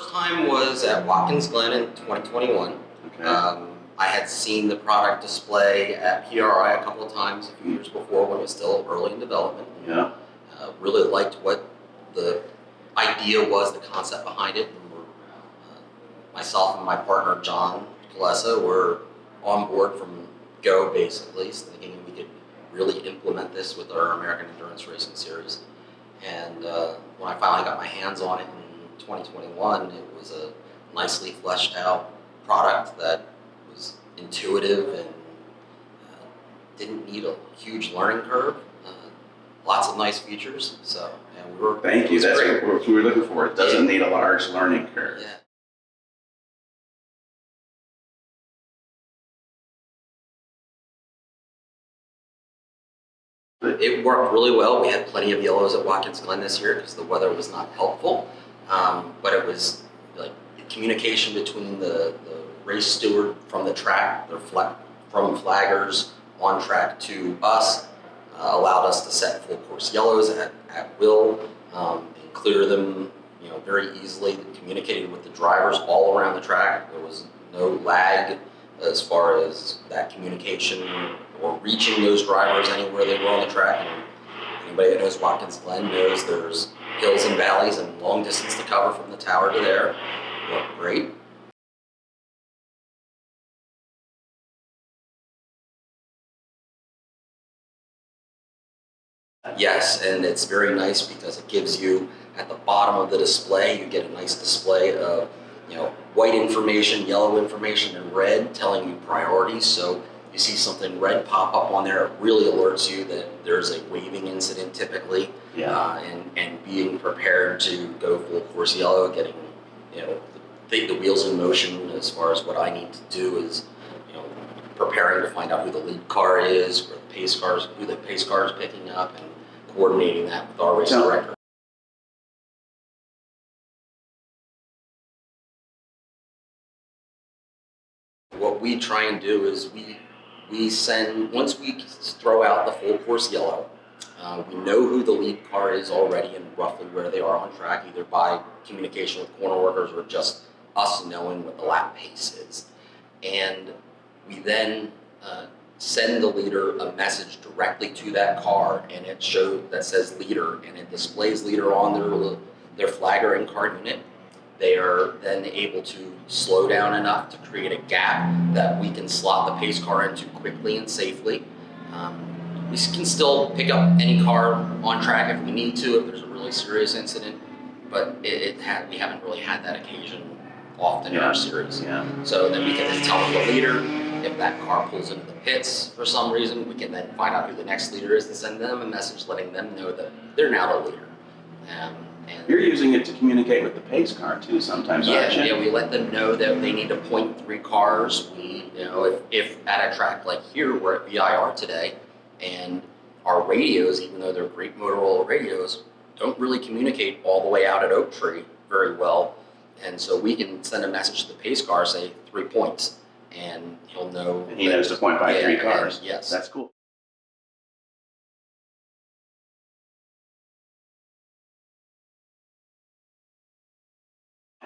First time was at Watkins Glen in 2021. Okay. I had seen the product display at PRI a couple of times a few years before when it was still early in development. Yeah. Really liked what the idea was, the concept behind it. Myself and my partner John Colessa were on board from go, basically, so thinking we could really implement this with our American Endurance Racing Series. And when I finally got my hands on it in 2021, it was a nicely fleshed out product that was intuitive and didn't need a huge learning curve. Lots of nice features. So, and we were. Thank you. That's what we were looking for. It doesn't need a large learning curve. Yeah. It worked really well. We had plenty of yellows at Watkins Glen this year because the weather was not helpful. But it was like the communication between the race steward from the track, from flaggers on track to us, allowed us to set full course yellows at will and clear them, very easily. Communicated with the drivers all around the track. There was no lag as far as that communication or reaching those drivers anywhere they were on the track. And anybody that knows Watkins Glen knows there's hills and valleys and long distance to cover from the tower to there. It worked great. Yes, and it's very nice because it gives you, at the bottom of the display, you get a nice display of white information, yellow information, and red telling you priorities. So you see something red pop up on there, it really alerts you that there's a waving incident typically. Yeah. And being prepared to go full course yellow, getting the wheels in motion as far as what I need to do is preparing to find out who the lead car is, who the pace car is picking up, and coordinating that with our race director. What we try and do is we send, once we throw out the full course yellow, we know who the lead car is already and roughly where they are on track, either by communication with corner workers or just us knowing what the lap pace is. And we then send the leader a message directly to that car, and it that says leader, and it displays leader on their flagger and car unit. They are then able to slow down enough to create a gap that we can slot the pace car into quickly and safely. We can still pick up any car on track if we need to, if there's a really serious incident, but we haven't really had that occasion often in our series. Yeah. So then we can then tell the leader, if that car pulls into the pits for some reason, we can then find out who the next leader is and send them a message letting them know that they're now the leader. And you're using it to communicate with the pace car too sometimes, aren't you? Yeah, we let them know that they need to point 3 cars. If at a track like here, we're at VIR today, and our radios, even though they're great Motorola radios, don't really communicate all the way out at Oak Tree very well. And so we can send a message to the pace car, say 3 points, and he'll know. And he knows to point by 3 cars. Yes. That's cool.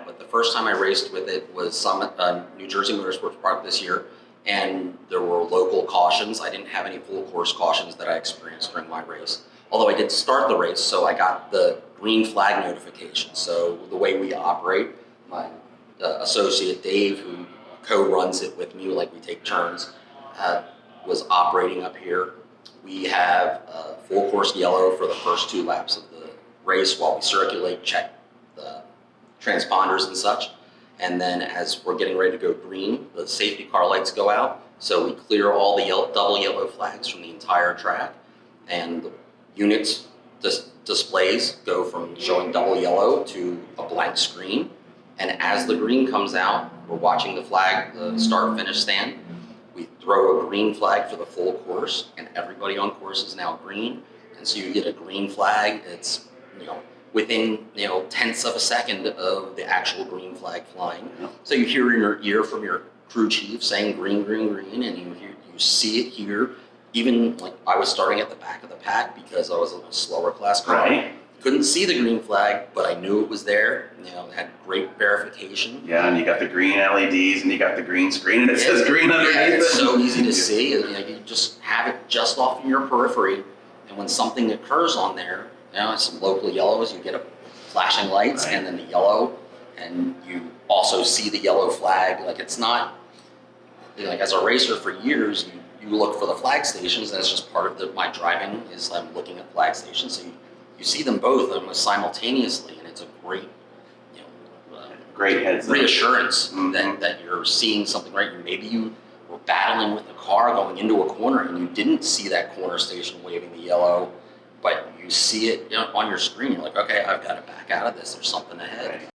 But the first time I raced with it was Summit, New Jersey Motorsports Park this year, and there were local cautions. I didn't have any full course cautions that I experienced during my race. Although I did start the race, so I got the green flag notification. So the way we operate, my associate Dave, who co-runs it with me, like we take turns, was operating up here. We have full course yellow for the first 2 laps of the race while we circulate, check the transponders and such. And then as we're getting ready to go green, the safety car lights go out. So we clear all the double yellow flags from the entire track, and the units displays go from showing double yellow to a blank screen. And as the green comes out, we're watching the start-finish stand. We throw a green flag for the full course, and everybody on course is now green. And so you get a green flag. It's within tenths of a second of the actual green flag flying. So you hear in your ear from your crew chief saying green, green, green, and you see it here. Even like I was starting at the back of the pack because I was a slower class car. Right. Couldn't see the green flag, but I knew it was there. You know, it had great verification. Yeah, and you got the green LEDs and you got the green screen and it says green underneath yeah, it's it. so easy to see. You know, you just have it just off in your periphery, and when something occurs on there, you know, some local yellows, you get a flashing lights, Right. and then the yellow, and you also see the yellow flag. Like, it's not, you know, like, as a racer for years, you look for the flag stations, and it's just part of my driving is I'm looking at flag stations. So you see them both almost simultaneously, and it's a great, you know, Great heads up. reassurance Mhm. that you're seeing something right. Maybe you were battling with a car going into a corner and you didn't see that corner station waving the yellow, but you see it, you know, on your screen. You're like, okay, I've got to back out of this. There's something ahead. Right.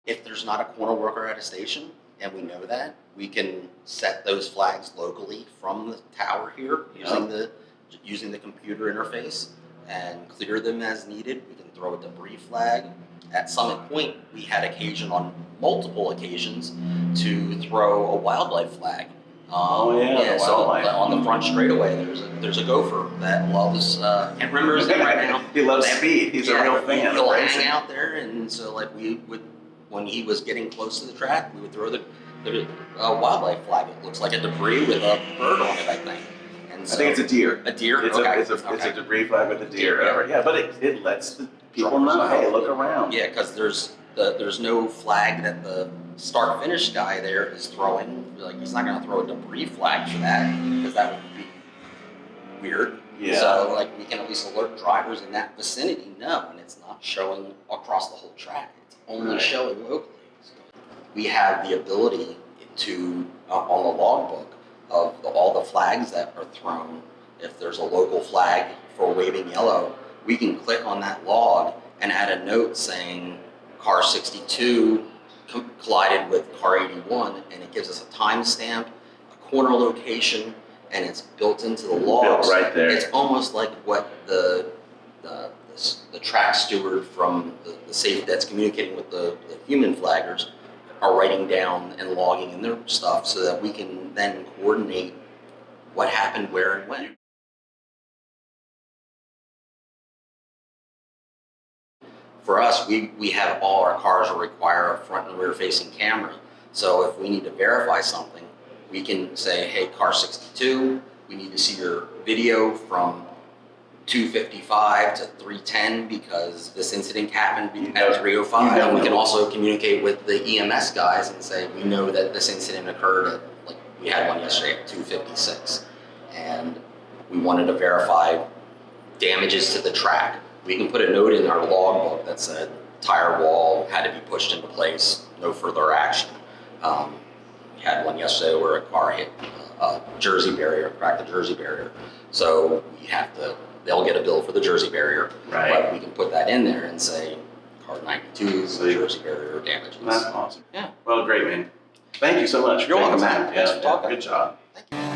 If there's not a corner worker at a station, and we know that, we can set those flags locally from the tower here using the computer interface and clear them as needed. We can throw a debris flag. At Summit Point, we had occasion on multiple occasions to throw a wildlife flag. Oh, yeah, the so wildlife. on the front straightaway, there's a gopher that loves. Can't remember his name right now. He loves That- speed. He's a real fan He'll of hang racing. out there, and so like we would, when he was getting close to the track, we would throw the wildlife flag. It looks like a debris with a bird on it, I think. And I so, think it's a deer. a deer. It's okay. it's okay. a debris flag with a deer. Deer, Yeah, but it lets the people Drivers know, hey, know. look around. Yeah, because there's no flag that the start finish guy there is throwing. Like, he's not going to throw a debris flag for that, because that would be weird. Yeah. So like, we can at least alert drivers in that vicinity. No, and it's not showing across the whole track. It's only Right. showing locally. So we have the ability to on the logbook of all the flags that are thrown. If there's a local flag for waving yellow, we can click on that log and add a note saying car 62 collided with car 81, and it gives us a timestamp, a corner location, and it's built into the logs. Built right there. It's almost like what the track steward from the safe that's communicating with the human flaggers are writing down and logging in their stuff, so that we can then coordinate what happened where and when. For us, we have all our cars require a front and rear facing camera. So if we need to verify something, we can say, hey, car 62, we need to see your video from 2:55 to 3:10 because this incident happened at 3:05. And we can also communicate with the EMS guys and say, we know that this incident occurred at, like, we had one yesterday at 2:56. And we wanted to verify damages to the track. We can put a note in our logbook that said tire wall had to be pushed into place, no further action. We had one yesterday where a car hit a jersey barrier, cracked the jersey barrier. So they'll get a bill for the jersey barrier, Right. but we can put that in there and say car 92, the jersey barrier damages. That's awesome. Yeah. Well, great, man. Thank you so much. You're welcome, Matt. man. Thanks for talking. Good job. Thank you.